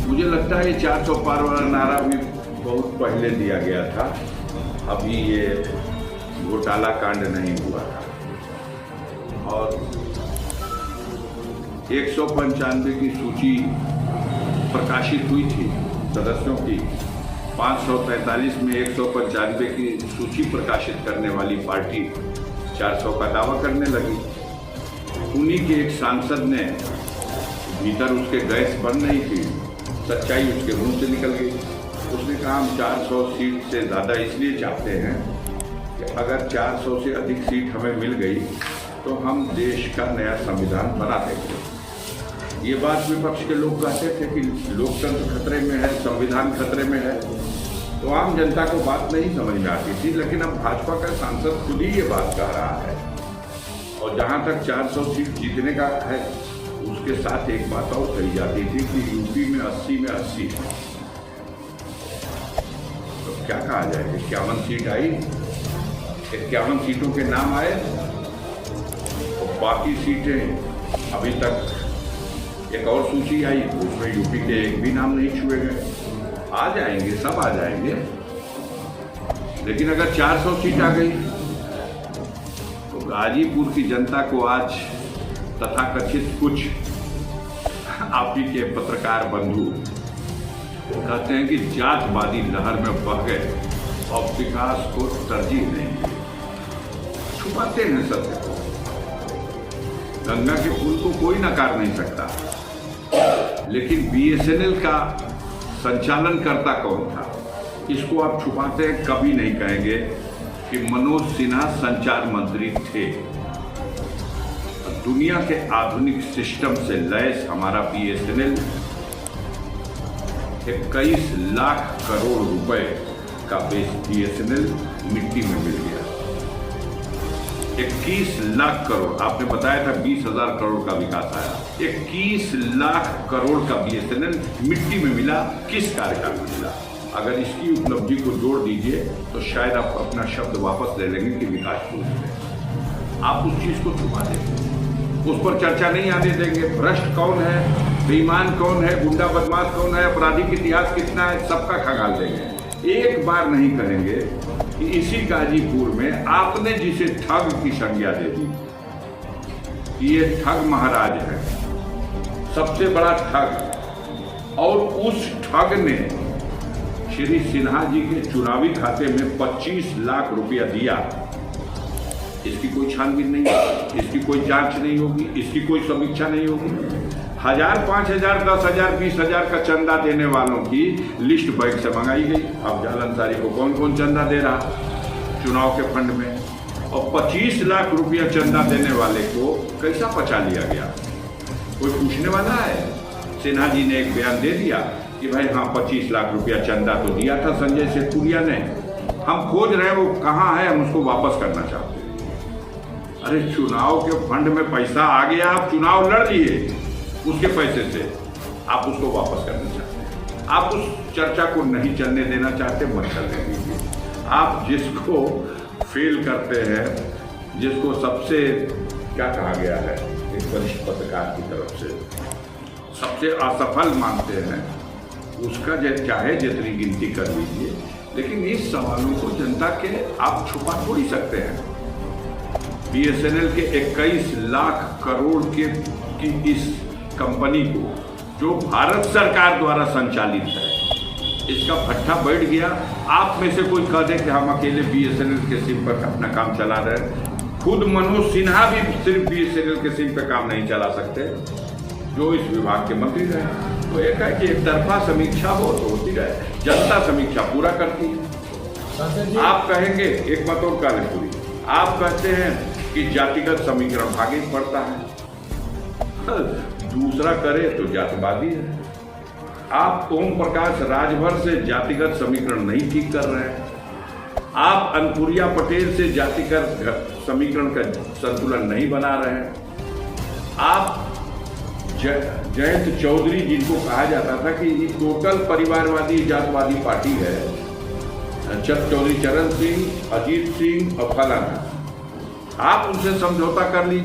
मुझे लगता है ये 400 पार वाला नारा भी बहुत पहले दिया गया था, अभी ये घोटाला कांड नहीं हुआ था। और 195 की सूची प्रकाशित हुई थी सदस्यों की। 543 में 195 की सूची प्रकाशित करने वाली पार्टी 400 का दावा करने लगी। उन्हीं के एक सांसद ने, भीतर उसके गैस बन नहीं थी, सच्चाई उसके मुंह से निकल गई। उसने कहा हम 400 सीट से ज़्यादा इसलिए चाहते हैं कि अगर 400 से अधिक सीट हमें मिल गई तो हम देश का नया संविधान बना देंगे। ये बात विपक्ष के लोग कहते थे कि लोकतंत्र खतरे में है, संविधान खतरे में है, तो आम जनता को बात नहीं समझ में आती थी। लेकिन अब भाजपा का सांसद खुद ही ये बात कह रहा है। और जहाँ तक 400 सीट जीतने का है, उसके साथ एक बात और कही जाती थी कि यूपी में 80 में 80 है। तो क्या कहा जाए, 51 सीट आई, 51 सीटों के नाम आए और बाकी सीटें अभी तक एक और सूची आई, उसमें यूपी के एक भी नाम नहीं छुए गए। आ जाएंगे, सब आ जाएंगे, लेकिन अगर 400 सीट आ गई तो गाजीपुर की जनता को आज तथाकथित कुछ आप ही के पत्रकार बंधु कहते हैं कि जातवादी लहर में बह गए और विकास को तरजीह नहीं दी। छुपाते हैं सत्य को। गंगा के पुल को कोई नकार नहीं सकता, लेकिन बीएसएनएल का संचालन करता कौन था, इसको आप छुपाते हैं। कभी नहीं कहेंगे कि मनोज सिन्हा संचार मंत्री थे। दुनिया के आधुनिक सिस्टम से लैस हमारा बीएसएनएल 21 लाख करोड़ रुपए का बीएसएनएल मिट्टी में मिल गया। 21 लाख करोड़, आपने बताया था 20,000 करोड़ का विकास आया। 21 लाख करोड़ का बीएसएनएल मिट्टी में मिला। किस कार्यकाल में मिला? अगर इसकी उपलब्धि को जोड़ दीजिए तो शायद आप अपना शब्द वापस ले लेंगे कि विकास पूर्ण है। आप उस चीज को छुपा देंगे, उस पर चर्चा नहीं आने देंगे। भ्रष्ट कौन है, बेईमान कौन है, गुंडा बदमाश कौन है, आपराधिक इतिहास कितना है, सबका खंगाल देंगे। एक बार नहीं करेंगे कि इसी गाजीपुर में आपने जिसे ठग की संज्ञा दे दी कि ये ठग महाराज है, सबसे बड़ा ठग, और उस ठग ने श्री सिन्हा जी के चुनावी खाते में 25 लाख रुपया दिया। इसकी कोई छानबीन नहीं होगी, इसकी कोई जांच नहीं होगी, इसकी कोई समीक्षा नहीं होगी। 1000, 5000, 10,000, 20,000 का चंदा देने वालों की लिस्ट बैंक से मंगाई गई। अब जाल अंसारी को कौन कौन चंदा दे रहा चुनाव के फंड में, और 25 लाख रुपया चंदा देने वाले को कैसा पचा लिया गया? कोई पूछने वाला है? सिन्हा जी ने एक बयान दे दिया कि भाई हाँ 25 लाख रुपया चंदा तो दिया था संजय सेठपुरिया ने, हम खोज रहे हैं वो कहाँ है, हम उसको वापस करना चाहते हैं। अरे चुनाव के फंड में पैसा आ गया, आप चुनाव लड़ लिए, उसके पैसे से आप उसको वापस करना चाहते हैं। आप उस चर्चा को नहीं चलने देना चाहते, मत चलने दीजिए। आप जिसको फेल करते हैं, जिसको सबसे क्या कहा गया है एक वरिष्ठ पत्रकार की तरफ से, सबसे असफल मानते हैं, उसका चाहे जितनी गिनती कर लीजिए, लेकिन इस सवालों को जनता के आप छुपा थोड़ी सकते हैं। बीएसएनएल के 21 लाख करोड़ की इस कंपनी को, जो भारत सरकार द्वारा संचालित है, इसका भट्ठा बैठ गया। आप में से कोई कह दे कि हम अकेले बीएसएनएल के सिम पर अपना काम चला रहे हैं। खुद मनोज सिन्हा भी सिर्फ बीएसएनएल के सिम पर काम नहीं चला सकते, जो इस विभाग के मंत्री रहे। तो एक है कि एक तरफा समीक्षा हो तो होती रहे, जनता समीक्षा पूरा करती है। आप कहेंगे, एक बात और कह लें पूरी, आप कहते हैं कि जातिगत समीकरण भागे पड़ता है, दूसरा करे तो जातिवादी है। आप ओम प्रकाश राजभर से जातिगत समीकरण नहीं ठीक कर रहे हैं। आप अनुप्रिया पटेल से जातिगत समीकरण का संतुलन नहीं बना रहे हैं। आप जयंत चौधरी, जिनको कहा जाता था कि ये टोटल परिवारवादी जातवादी पार्टी है, चौधरी चरण सिंह, अजीत सिंह और फलाना, आप उनसे समझौता कर लीजिए।